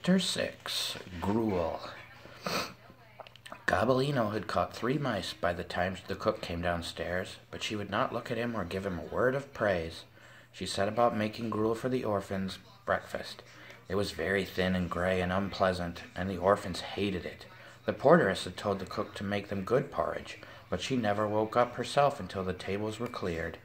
Chapter 6. Gruel. Gobbolino had caught 3 mice by the time the cook came downstairs, but she would not look at him or give him a word of praise. She set about making gruel for the orphans' breakfast. It was very thin and gray and unpleasant, and the orphans hated it. The porteress had told the cook to make them good porridge, but she never woke up herself until the tables were cleared.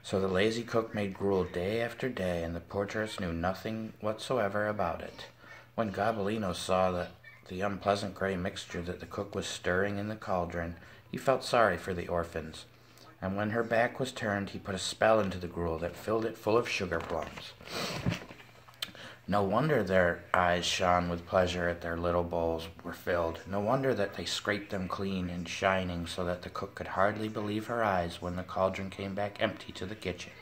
So the lazy cook made gruel day after day, and the porteress knew nothing whatsoever about it. When Gobbolino saw the unpleasant gray mixture that the cook was stirring in the cauldron, he felt sorry for the orphans, and when her back was turned, he put a spell into the gruel that filled it full of sugar plums. No wonder their eyes shone with pleasure at their little bowls were filled. No wonder that they scraped them clean and shining so that the cook could hardly believe her eyes when the cauldron came back empty to the kitchen.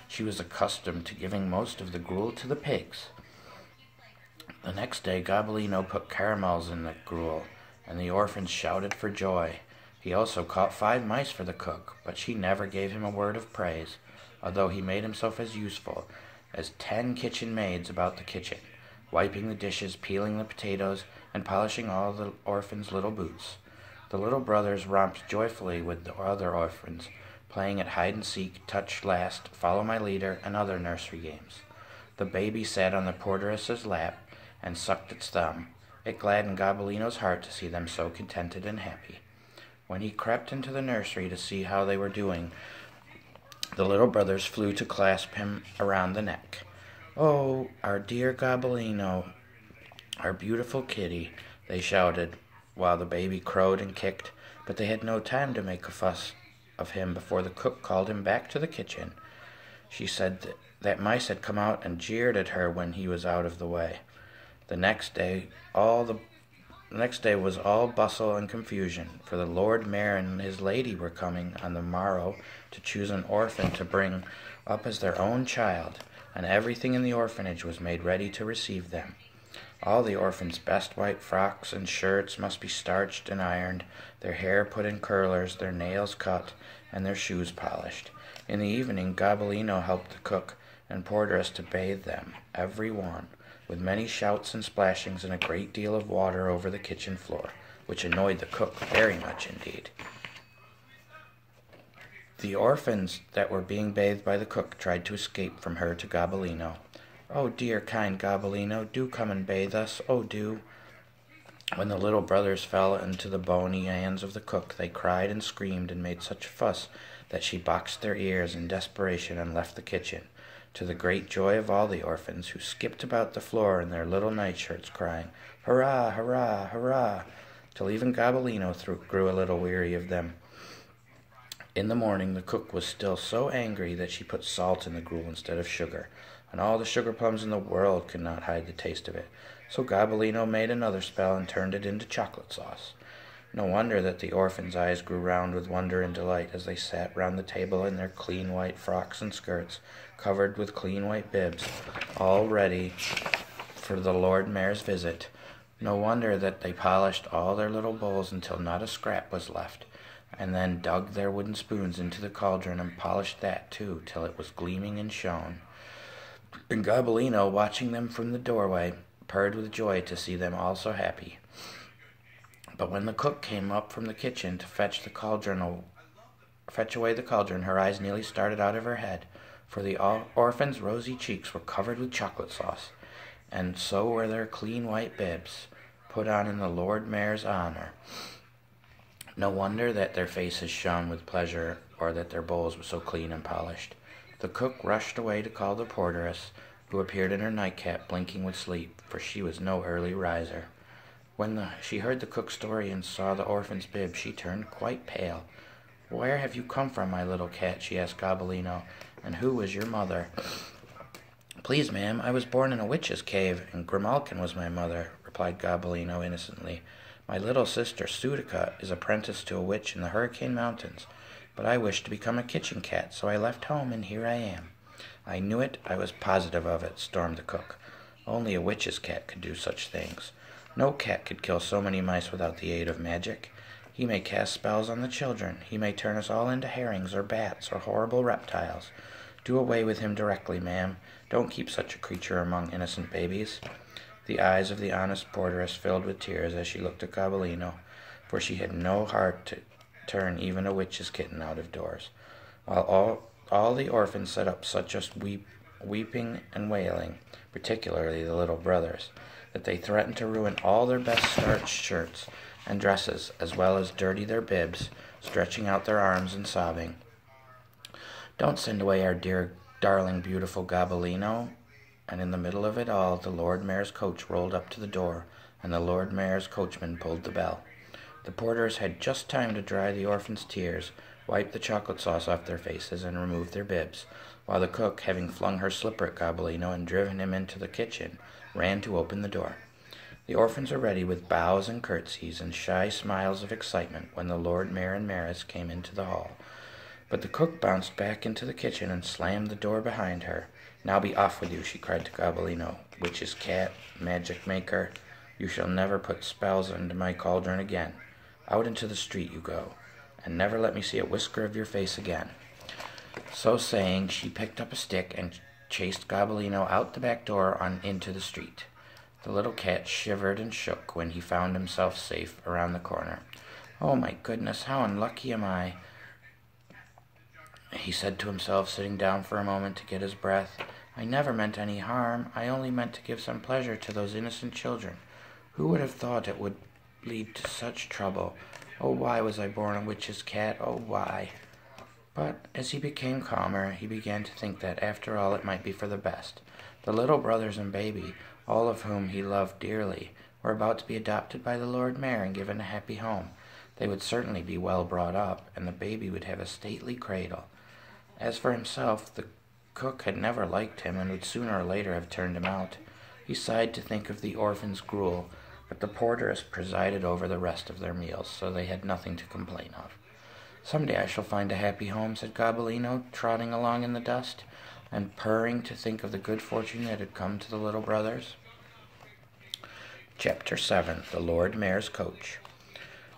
She was accustomed to giving most of the gruel to the pigs. The next day, Gobbolino put caramels in the gruel, and the orphans shouted for joy. He also caught 5 mice for the cook, but she never gave him a word of praise, although he made himself as useful as 10 kitchen maids about the kitchen, wiping the dishes, peeling the potatoes, and polishing all the orphans' little boots. The little brothers romped joyfully with the other orphans, playing at hide-and-seek, touch last, follow my leader, and other nursery games. The baby sat on the porteress's lap and sucked its thumb. It gladdened Gobbolino's heart to see them so contented and happy. When he crept into the nursery to see how they were doing, the little brothers flew to clasp him around the neck. "Oh, our dear Gobbolino, our beautiful kitty," they shouted, while the baby crowed and kicked, but they had no time to make a fuss of him before the cook called him back to the kitchen. She said that mice had come out and jeered at her when he was out of the way. The next day was all bustle and confusion, for the Lord Mayor and his lady were coming on the morrow to choose an orphan to bring up as their own child, and everything in the orphanage was made ready to receive them. All the orphans' best white frocks and shirts must be starched and ironed, their hair put in curlers, their nails cut, and their shoes polished. In the evening, Gobbolino helped the cook and porteress to bathe them, every one, with many shouts and splashings and a great deal of water over the kitchen floor, which annoyed the cook very much indeed. The orphans that were being bathed by the cook tried to escape from her to Gobbolino. "Oh, dear, kind Gobbolino, do come and bathe us, oh, do." When the little brothers fell into the bony hands of the cook, they cried and screamed and made such a fuss that she boxed their ears in desperation and left the kitchen, to the great joy of all the orphans, who skipped about the floor in their little nightshirts, crying, "Hurrah, hurrah, hurrah," till even Gobbolino grew a little weary of them. In the morning, the cook was still so angry that she put salt in the gruel instead of sugar, and all the sugar plums in the world could not hide the taste of it. So Gobbolino made another spell and turned it into chocolate sauce. No wonder that the orphans' eyes grew round with wonder and delight as they sat round the table in their clean white frocks and skirts, covered with clean white bibs, all ready for the Lord Mayor's visit. No wonder that they polished all their little bowls until not a scrap was left, and then dug their wooden spoons into the cauldron and polished that too till it was gleaming and shone. And Gobbolino, watching them from the doorway, purred with joy to see them all so happy. But when the cook came up from the kitchen to fetch away the cauldron, her eyes nearly started out of her head, for the orphans' rosy cheeks were covered with chocolate sauce, and so were their clean white bibs, put on in the Lord Mayor's honor. No wonder that their faces shone with pleasure, or that their bowls were so clean and polished. The cook rushed away to call the porteress, who appeared in her nightcap, blinking with sleep, for she was no early riser. When she heard the cook's story and saw the orphan's bib, she turned quite pale. "Where have you come from, my little cat?" she asked Gobbolino, "and who was your mother?" "Please, ma'am, I was born in a witch's cave, and Grimalkin was my mother," replied Gobbolino innocently. "My little sister Sudica is apprenticed to a witch in the Hurricane Mountains, but I wished to become a kitchen cat, so I left home, and here I am." "I knew it, I was positive of it," stormed the cook. "Only a witch's cat could do such things. No cat could kill so many mice without the aid of magic. He may cast spells on the children. He may turn us all into herrings or bats or horrible reptiles. Do away with him directly, ma'am. Don't keep such a creature among innocent babies." The eyes of the honest porteress filled with tears as she looked at Gobbolino, for she had no heart to turn even a witch's kitten out of doors, while all the orphans set up such a weeping and wailing, particularly the little brothers, that they threatened to ruin all their best starched shirts and dresses, as well as dirty their bibs, stretching out their arms and sobbing. "Don't send away our dear, darling, beautiful Gobbolino." And in the middle of it all, the Lord Mayor's coach rolled up to the door, and the Lord Mayor's coachman pulled the bell. The porters had just time to dry the orphans' tears, wipe the chocolate sauce off their faces, and remove their bibs, while the cook, having flung her slipper at Gobbolino and driven him into the kitchen, ran to open the door. The orphans were ready with bows and curtsies and shy smiles of excitement when the Lord Mayor and Mayoress came into the hall. But the cook bounced back into the kitchen and slammed the door behind her. "Now be off with you," she cried to Gobbolino. "Witch's cat, magic maker, you shall never put spells into my cauldron again. Out into the street you go, and never let me see a whisker of your face again." So saying, she picked up a stick and chased Gobbolino out the back door into the street. The little cat shivered and shook when he found himself safe around the corner. "Oh, my goodness, how unlucky am I," he said to himself, sitting down for a moment to get his breath. "I never meant any harm. I only meant to give some pleasure to those innocent children. Who would have thought it would lead to such trouble? Oh, why was I born a witch's cat? Oh, why?" But as he became calmer, he began to think that, after all, it might be for the best. The little brothers and baby, all of whom he loved dearly, were about to be adopted by the Lord Mayor and given a happy home. They would certainly be well brought up, and the baby would have a stately cradle. As for himself, the cook had never liked him and would sooner or later have turned him out. He sighed to think of the orphans' gruel, but the porteress presided over the rest of their meals, so they had nothing to complain of. "Some day I shall find a happy home," said Gobbolino, trotting along in the dust, and purring to think of the good fortune that had come to the little brothers. Chapter 7. The Lord Mayor's Coach.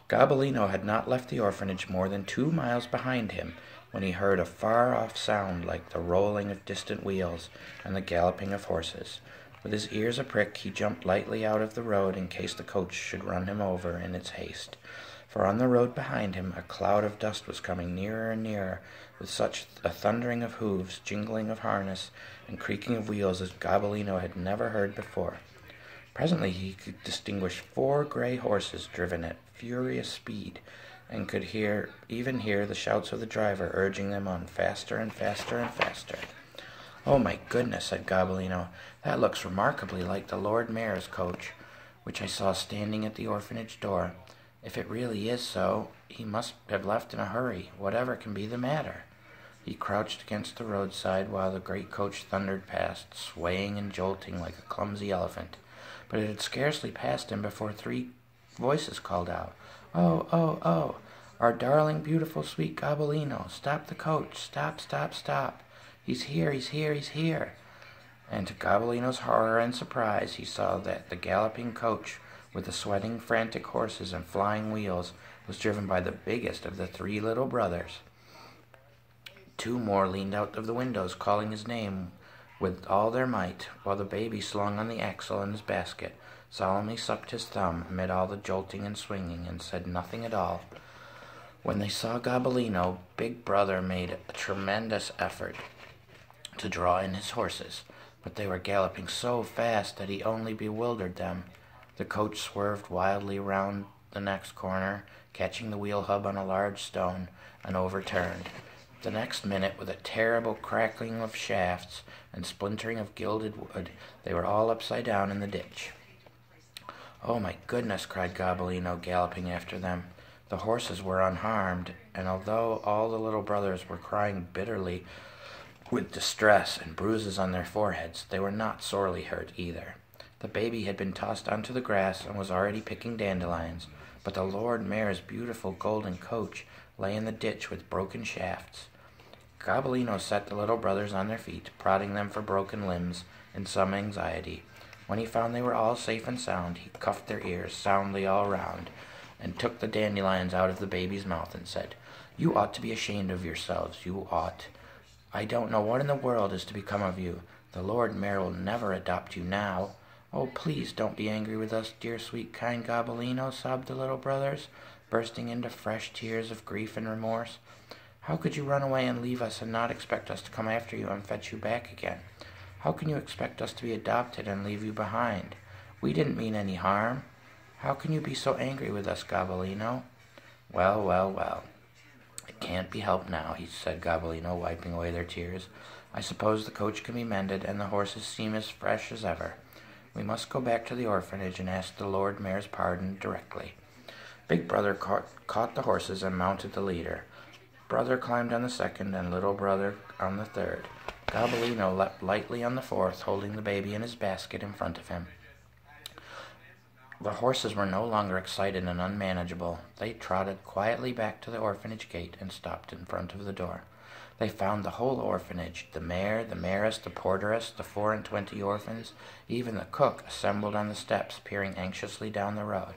Gobbolino had not left the orphanage more than 2 miles behind him when he heard a far-off sound like the rolling of distant wheels and the galloping of horses. With his ears a prick, he jumped lightly out of the road in case the coach should run him over in its haste. For on the road behind him a cloud of dust was coming nearer and nearer, with such a thundering of hoofs, jingling of harness, and creaking of wheels as Gobbolino had never heard before. Presently he could distinguish 4 gray horses driven at furious speed, and could even hear the shouts of the driver urging them on faster and faster and faster. "Oh, my goodness," said Gobbolino, "that looks remarkably like the Lord Mayor's coach, which I saw standing at the orphanage door. If it really is so, he must have left in a hurry. Whatever can be the matter?" He crouched against the roadside while the great coach thundered past, swaying and jolting like a clumsy elephant. But it had scarcely passed him before 3 voices called out, "Oh, oh, oh! Our darling, beautiful, sweet Gobbolino! Stop the coach! Stop, stop, stop! He's here, he's here, he's here!" And to Gobbolino's horror and surprise, he saw that the galloping coach, with the sweating, frantic horses and flying wheels, was driven by the biggest of the 3 little brothers. 2 more leaned out of the windows, calling his name with all their might, while the baby, slung on the axle in his basket, solemnly sucked his thumb amid all the jolting and swinging, and said nothing at all. When they saw Gobbolino, Big Brother made a tremendous effort to draw in his horses, but they were galloping so fast that he only bewildered them. The coach swerved wildly round the next corner, catching the wheel hub on a large stone, and overturned. The next minute, with a terrible crackling of shafts and splintering of gilded wood, they were all upside down in the ditch. "Oh, my goodness!" cried Gobbolino, galloping after them. The horses were unharmed, and although all the little brothers were crying bitterly with distress and bruises on their foreheads, they were not sorely hurt either. The baby had been tossed onto the grass and was already picking dandelions, but the Lord Mayor's beautiful golden coach lay in the ditch with broken shafts. Gobbolino set the little brothers on their feet, prodding them for broken limbs in some anxiety. When he found they were all safe and sound, he cuffed their ears soundly all round, and took the dandelions out of the baby's mouth and said, "You ought to be ashamed of yourselves, you ought. I don't know what in the world is to become of you. The Lord Mayor will never adopt you now. "Oh, please don't be angry with us, dear sweet kind Gobbolino," sobbed the little brothers, bursting into fresh tears of grief and remorse. "How could you run away and leave us and not expect us to come after you and fetch you back again? How can you expect us to be adopted and leave you behind? We didn't mean any harm. How can you be so angry with us, Gobbolino?" "Well, well, well, it can't be helped now," he said Gobbolino, wiping away their tears. "I suppose the coach can be mended and the horses seem as fresh as ever. We must go back to the orphanage and ask the Lord Mayor's pardon directly." Big Brother caught the horses and mounted the leader. Brother climbed on the second and Little Brother on the third. Gobbolino leapt lightly on the fourth, holding the baby in his basket in front of him. The horses were no longer excited and unmanageable. They trotted quietly back to the orphanage gate and stopped in front of the door. They found the whole orphanage, the mayor, the mayoress, the porteress, the 24 orphans, even the cook, assembled on the steps, peering anxiously down the road.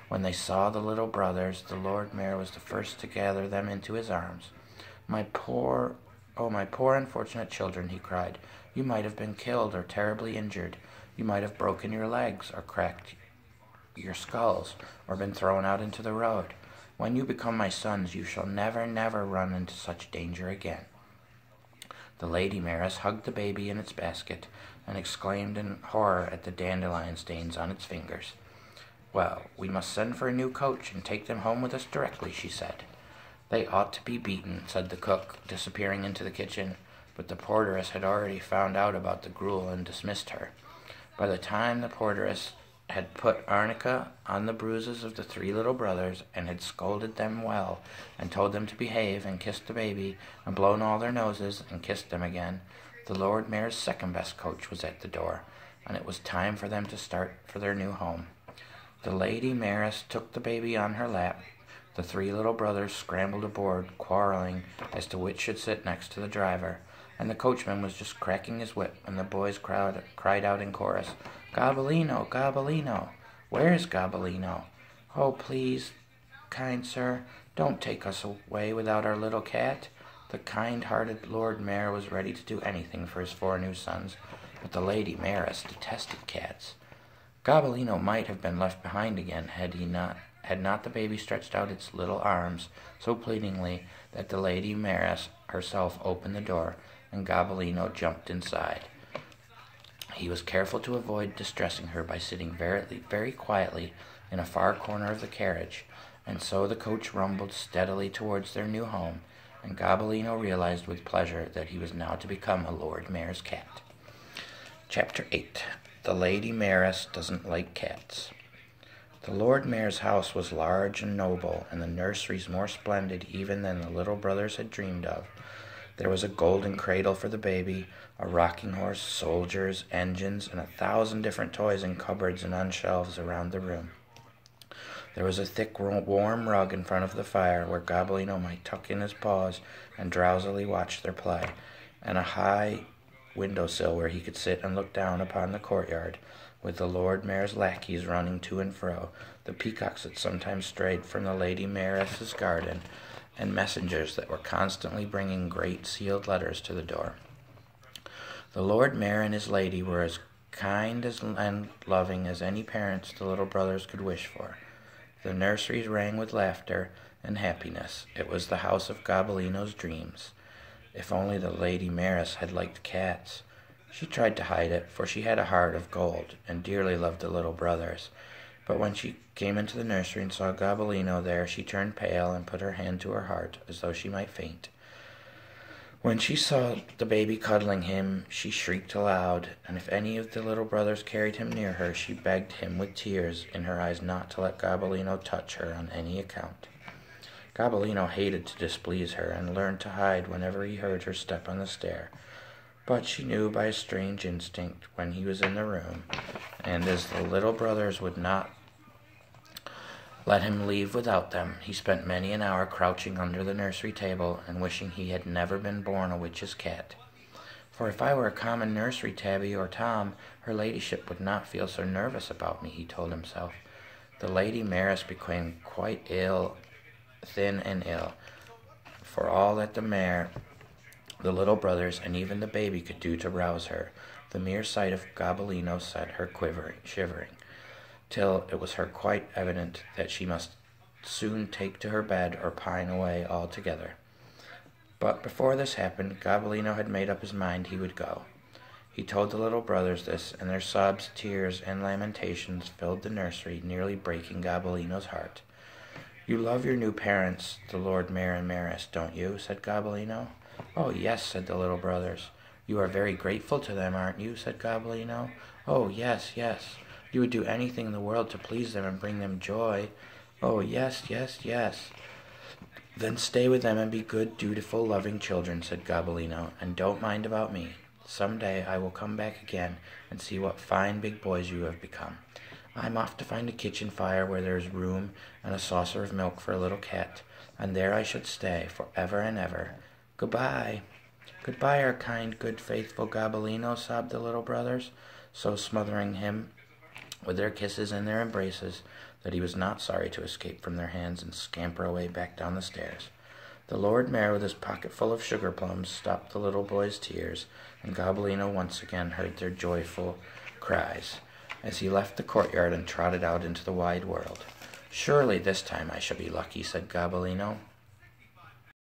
When they saw the little brothers, the Lord Mayor was the first to gather them into his arms. My poor unfortunate children," he cried. "You might have been killed or terribly injured. You might have broken your legs or cracked your skulls or been thrown out into the road. When you become my sons, you shall never, never run into such danger again." The Lady Mayoress hugged the baby in its basket and exclaimed in horror at the dandelion stains on its fingers. "Well, we must send for a new coach and take them home with us directly," she said. "They ought to be beaten," said the cook, disappearing into the kitchen, but the porteress had already found out about the gruel and dismissed her. By the time the porteress had put arnica on the bruises of the 3 little brothers and had scolded them well and told them to behave and kissed the baby and blown all their noses and kissed them again, the Lord Mayor's second-best coach was at the door, and it was time for them to start for their new home. The Lady Mayoress took the baby on her lap. The 3 little brothers scrambled aboard, quarreling as to which should sit next to the driver, and the coachman was just cracking his whip when the boys cried out in chorus, "Gobbolino, Gobbolino! Where's Gobbolino? Oh, please, kind sir, don't take us away without our little cat." The kind-hearted Lord Mayor was ready to do anything for his 4 new sons, but the Lady Mayoress detested cats. Gobbolino might have been left behind again had not the baby stretched out its little arms so pleadingly that the Lady Mayoress herself opened the door, and Gobbolino jumped inside. He was careful to avoid distressing her by sitting very quietly in a far corner of the carriage, and so the coach rumbled steadily towards their new home, and Gobbolino realized with pleasure that he was now to become a Lord Mayor's cat. Chapter 8. The Lady Mayoress Doesn't Like Cats. The Lord Mayor's house was large and noble, and the nurseries more splendid even than the little brothers had dreamed of. There was a golden cradle for the baby, a rocking horse, soldiers, engines, and 1,000 different toys in cupboards and on shelves around the room. There was a thick, warm rug in front of the fire where Gobbolino might tuck in his paws and drowsily watch their play, and a high windowsill where he could sit and look down upon the courtyard, with the Lord Mayor's lackeys running to and fro, the peacocks that sometimes strayed from the Lady Mayoress's garden, and messengers that were constantly bringing great sealed letters to the door. The Lord Mayor and his lady were as kind and loving as any parents the little brothers could wish for. The nurseries rang with laughter and happiness. It was the house of Gobbolino's dreams. If only the Lady Mayoress had liked cats. She tried to hide it, for she had a heart of gold, and dearly loved the little brothers. But when she came into the nursery and saw Gobbolino there, she turned pale and put her hand to her heart, as though she might faint. When she saw the baby cuddling him, she shrieked aloud, and if any of the little brothers carried him near her, she begged him with tears in her eyes not to let Gobbolino touch her on any account. Gobbolino hated to displease her, and learned to hide whenever he heard her step on the stair. But she knew by a strange instinct when he was in the room, and as the little brothers would not let him leave without them, he spent many an hour crouching under the nursery table and wishing he had never been born a witch's cat. "For if I were a common nursery tabby or Tom, her ladyship would not feel so nervous about me," he told himself. The Lady Mayoress became quite thin and ill, for all that the mayor, the little brothers, and even the baby could do to rouse her. The mere sight of Gobbolino set her shivering, till it was her quite evident that she must soon take to her bed or pine away altogether. But before this happened, Gobbolino had made up his mind he would go. He told the little brothers this, and their sobs, tears, and lamentations filled the nursery, nearly breaking Gobbolino's heart. "You love your new parents, the Lord Mayor and Mayoress, don't you?" said Gobbolino. "Oh, yes," said the little brothers. "You are very grateful to them, aren't you?" said Gobbolino. "Oh, yes, yes. You would do anything in the world to please them and bring them joy." "Oh, yes, yes, yes." "Then stay with them and be good, dutiful, loving children," said Gobbolino, "and don't mind about me. Some day I will come back again and see what fine big boys you have become. I'm off to find a kitchen fire where there is room and a saucer of milk for a little cat, and there I should stay for ever and ever. Goodbye." "Goodbye, our kind, good, faithful Gobbolino," sobbed the little brothers, so smothering him with their kisses and their embraces that he was not sorry to escape from their hands and scamper away back down the stairs. The Lord Mayor, with his pocket full of sugar plums, stopped the little boys' tears, and Gobbolino once again heard their joyful cries as he left the courtyard and trotted out into the wide world. "Surely this time I shall be lucky," said Gobbolino.